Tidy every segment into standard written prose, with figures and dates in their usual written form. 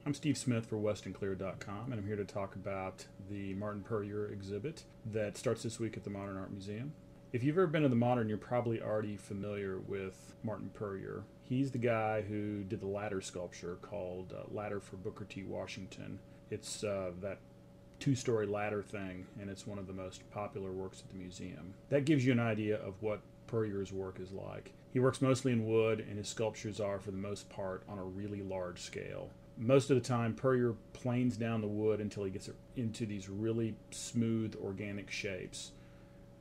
I'm Steve Smith for WestonClear.com, and I'm here to talk about the Martin Puryear exhibit that starts this week at the Modern Art Museum. If you've ever been to the Modern, you're probably already familiar with Martin Puryear. He's the guy who did the ladder sculpture called Ladder for Booker T. Washington. It's that two-story ladder thing, and it's one of the most popular works at the museum. That gives you an idea of what Puryear's work is like. He works mostly in wood, and his sculptures are, for the most part, on a really large scale. Most of the time, Puryear planes down the wood until he gets into these really smooth, organic shapes.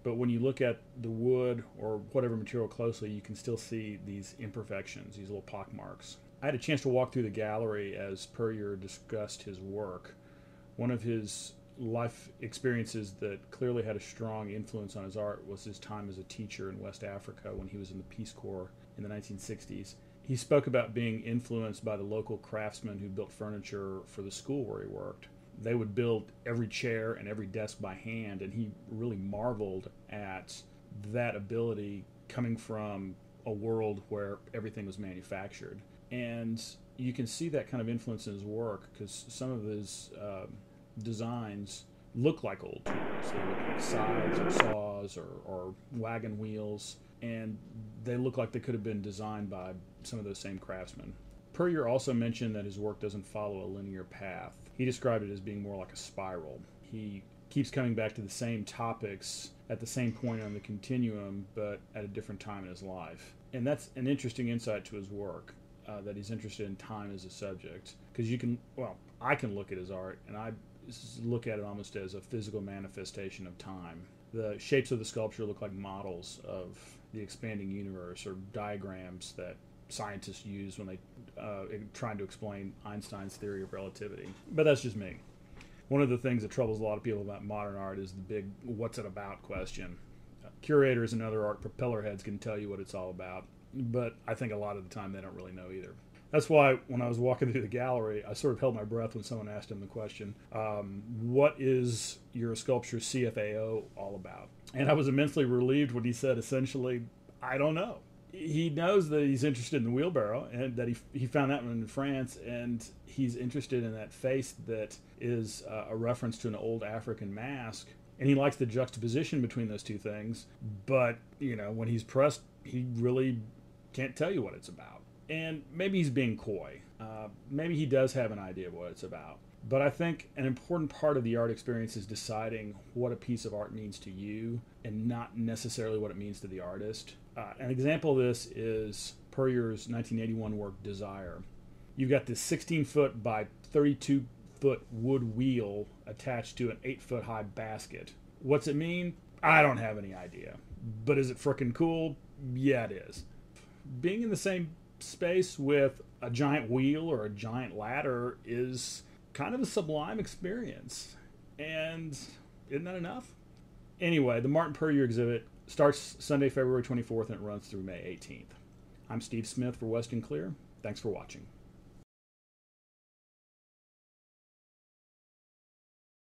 But when you look at the wood or whatever material closely, you can still see these imperfections, these little pockmarks. I had a chance to walk through the gallery as Puryear discussed his work. One of his life experiences that clearly had a strong influence on his art was his time as a teacher in West Africa when he was in the Peace Corps in the 1960s. He spoke about being influenced by the local craftsmen who built furniture for the school where he worked. They would build every chair and every desk by hand, and he really marveled at that ability coming from a world where everything was manufactured. And you can see that kind of influence in his work because some of his designs look like old tools. They look like scythes or saws or wagon wheels, and they look like they could have been designed by some of those same craftsmen. Puryear also mentioned that his work doesn't follow a linear path. He described it as being more like a spiral. He keeps coming back to the same topics at the same point on the continuum, but at a different time in his life. And that's an interesting insight to his work, that he's interested in time as a subject. Because I can look at his art, and I look at it almost as a physical manifestation of time. The shapes of the sculpture look like models of the expanding universe or diagrams that scientists use when they trying to explain Einstein's theory of relativity. But that's just me. One of the things that troubles a lot of people about modern art is the big what's it about question. Curators and other art propeller heads can tell you what it's all about, but I think a lot of the time they don't really know either. That's why when I was walking through the gallery, I sort of held my breath when someone asked him the question, what is your sculpture CFAO all about? And I was immensely relieved when he said, essentially, I don't know. He knows that he's interested in the wheelbarrow and that he found that one in France, and he's interested in that face that is a reference to an old African mask. And he likes the juxtaposition between those two things. But, when he's pressed, he really can't tell you what it's about. And maybe he's being coy. Maybe he does have an idea of what it's about. But I think an important part of the art experience is deciding what a piece of art means to you and not necessarily what it means to the artist. An example of this is Puryear's 1981 work, Desire. You've got this 16-foot by 32-foot wood wheel attached to an 8-foot high basket. What's it mean? I don't have any idea. But is it frickin' cool? Yeah, it is. Being in the same space with a giant wheel or a giant ladder is kind of a sublime experience. And isn't that enough? Anyway, the Martin Puryear exhibit starts Sunday, February 24th, and it runs through May 18th. I'm Steve Smith for Weston Clear. Thanks for watching.